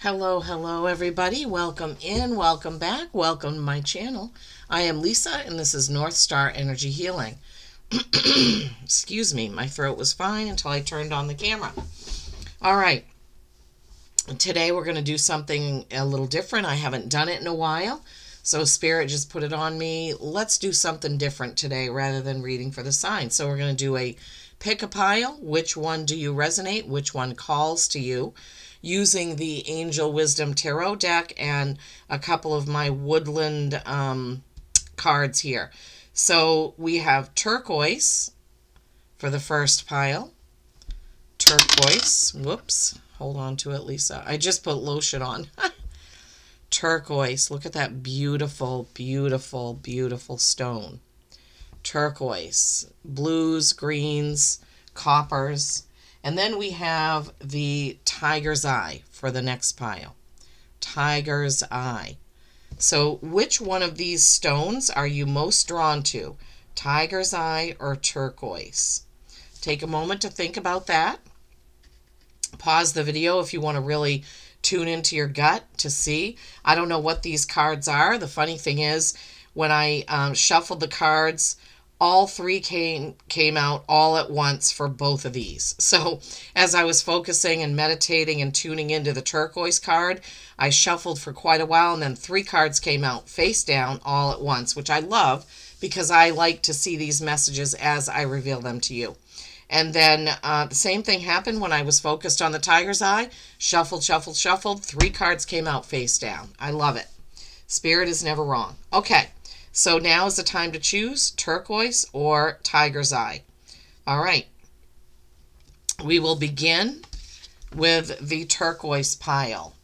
Hello, hello, everybody. Welcome in, welcome back, welcome to my channel. I am Lisa, and this is North Star Energy Healing. Excuse me, my throat was fine until I turned on the camera. All right, today we're going to do something a little different. I haven't done it in a while, so Spirit just put it on me. Let's do something different today rather than reading for the signs. So we're going to do a pick a pile. Which one do you resonate? Which one calls to you? Using the Angel Wisdom Tarot deck and a couple of my woodland cards here. So we have turquoise for the first pile. Turquoise. Whoops. Hold on to it, Lisa. I just put lotion on. Turquoise. Look at that beautiful, beautiful, beautiful stone. Turquoise. Blues, greens, coppers. And then we have the tiger's eye for the next pile. Tiger's eye. So which one of these stones are you most drawn to? Tiger's eye or turquoise? Take a moment to think about that. Pause the video if you want to really tune into your gut to see. I don't know what these cards are. The funny thing is, when I shuffled the cards, all three came out all at once for both of these. So as I was focusing and meditating and tuning into the turquoise card, I shuffled for quite a while, and then three cards came out face down all at once, which I love because I like to see these messages as I reveal them to you. And then the same thing happened when I was focused on the tiger's eye. Shuffled, shuffled, shuffled. Three cards came out face down. I love it. Spirit is never wrong. Okay. So now is the time to choose turquoise or tiger's eye. All right. We will begin with the turquoise pile.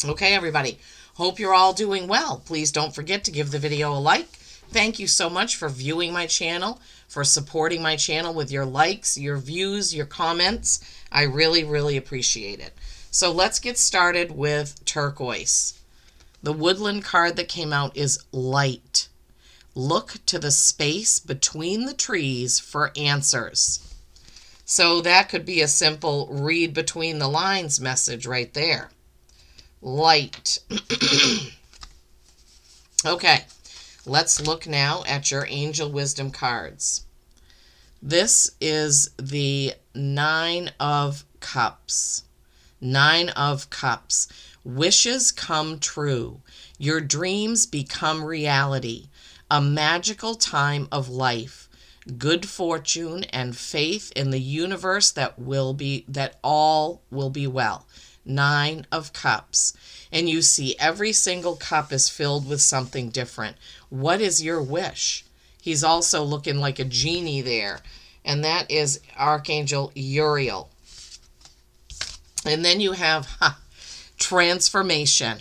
Okay, everybody. Hope you're all doing well. Please don't forget to give the video a like. Thank you so much for viewing my channel, for supporting my channel with your likes, your views, your comments. I really, really appreciate it. So let's get started with turquoise. The woodland card that came out is light. Look to the space between the trees for answers. So that could be a simple read between the lines message right there. Light. Okay, let's look now at your Angel Wisdom cards. This is the Nine of Cups. Nine of Cups. Wishes come true. Your dreams become reality. A magical time of life. Good fortune and faith in the universe that all will be well. Nine of Cups. And you see every single cup is filled with something different. What is your wish? He's also looking like a genie there. And that is Archangel Uriel. And then you have transformation.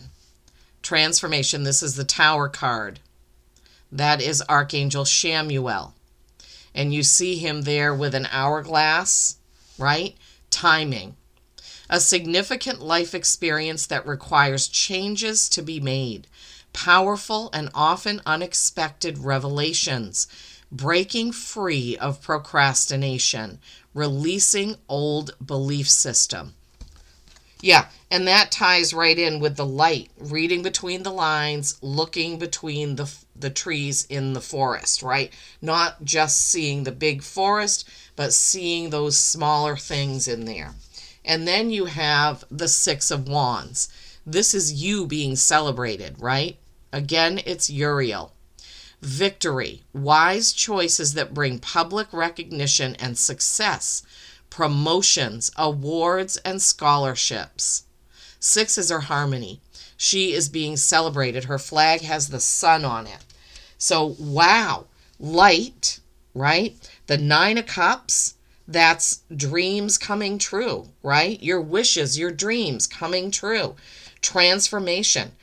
Transformation. This is the Tower card. That is Archangel Shamuel. And you see him there with an hourglass, right? Timing. A significant life experience that requires changes to be made. Powerful and often unexpected revelations. Breaking free of procrastination. Releasing old belief system. Yeah, and that ties right in with the light, reading between the lines, looking between the trees in the forest, right? Not just seeing the big forest, but seeing those smaller things in there. And then you have the Six of Wands. This is you being celebrated, right? Again, it's Uriel. Victory, wise choices that bring public recognition and success. Promotions, awards, and scholarships. Six is her harmony. She is being celebrated. Her flag has the sun on it. So, wow. Light, right? The Nine of Cups, that's dreams coming true, right? Your wishes, your dreams coming true. Transformation.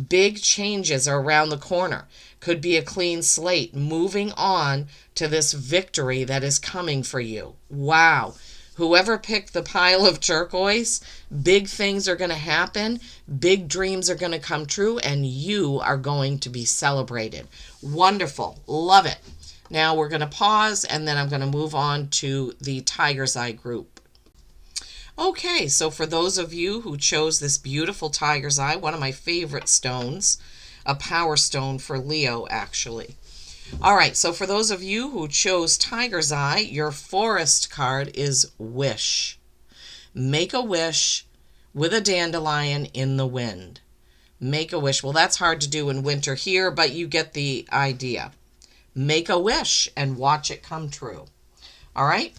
Big changes are around the corner. Could be a clean slate. Moving on to this victory that is coming for you. Wow. Whoever picked the pile of turquoise, big things are going to happen, big dreams are going to come true, and you are going to be celebrated. Wonderful. Love it. Now we're going to pause, and then I'm going to move on to the Tiger's Eye group. Okay, so for those of you who chose this beautiful tiger's eye, one of my favorite stones, a power stone for Leo, actually. All right, so for those of you who chose tiger's eye, your forest card is wish. Make a wish with a dandelion in the wind. Make a wish. Well, that's hard to do in winter here, but you get the idea. Make a wish and watch it come true. All right?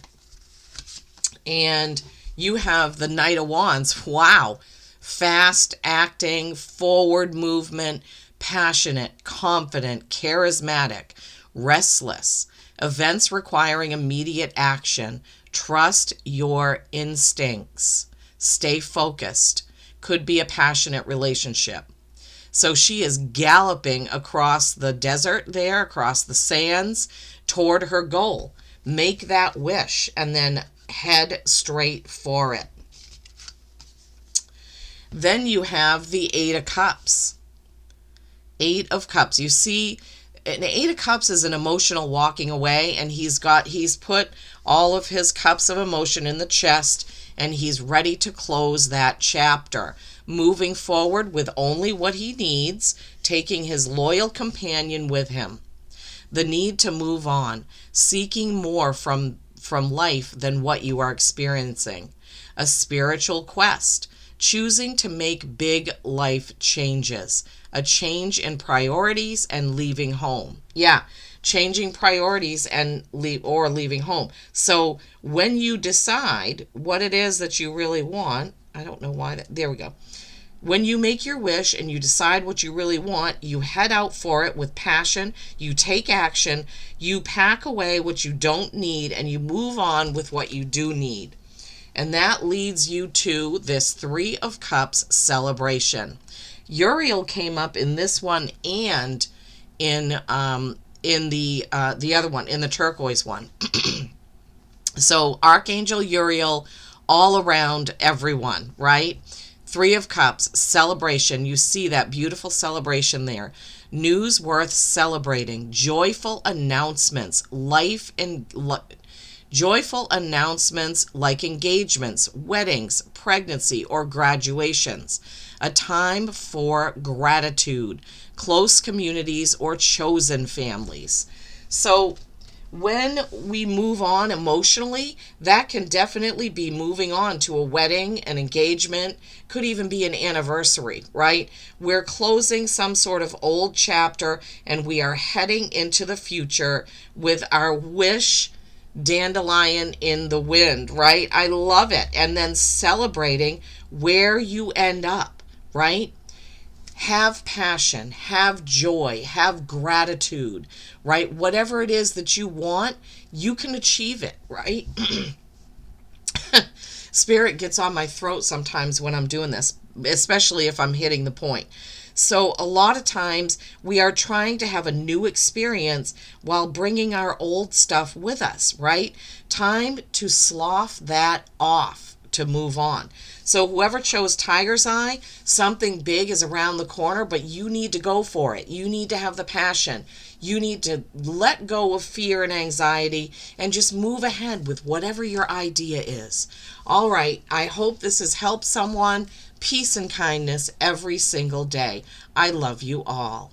And you have the Knight of Wands. Wow. Fast acting, forward movement, passionate, confident, charismatic, restless. Events requiring immediate action. Trust your instincts. Stay focused. Could be a passionate relationship. So she is galloping across the desert there, across the sands, toward her goal. Make that wish and then head straight for it. Then you have the Eight of Cups. Eight of Cups. You see, an Eight of Cups is an emotional walking away, and he's put all of his cups of emotion in the chest, and he's ready to close that chapter, moving forward with only what he needs, taking his loyal companion with him. The need to move on, seeking more from life than what you are experiencing. A spiritual quest, choosing to make big life changes. A change in priorities and leaving home. Yeah, changing priorities and leaving home. So when you decide what it is that you really want, I don't know why there we go. When you make your wish and you decide what you really want, you head out for it with passion, you take action, you pack away what you don't need, and you move on with what you do need. And that leads you to this Three of Cups celebration. Uriel came up in this one and in the other one, in the turquoise one. So Archangel Uriel all around everyone, right? Three of Cups, celebration. You see that beautiful celebration there. News worth celebrating. Joyful announcements. Joyful announcements like engagements, weddings, pregnancy, or graduations. A time for gratitude. Close communities or chosen families. So when we move on emotionally, that can definitely be moving on to a wedding, an engagement, could even be an anniversary, right? We're closing some sort of old chapter and we are heading into the future with our wish dandelion in the wind, right? I love it. And then celebrating where you end up, right? Have passion, have joy, have gratitude, right? Whatever it is that you want, you can achieve it, right? Spirit gets on my throat sometimes when I'm doing this, especially if I'm hitting the point. So a lot of times we are trying to have a new experience while bringing our old stuff with us, right? Time to slough that off, to move on. So whoever chose Tiger's Eye, something big is around the corner, but you need to go for it. You need to have the passion. You need to let go of fear and anxiety and just move ahead with whatever your idea is. All right, I hope this has helped someone. Peace and kindness every single day. I love you all.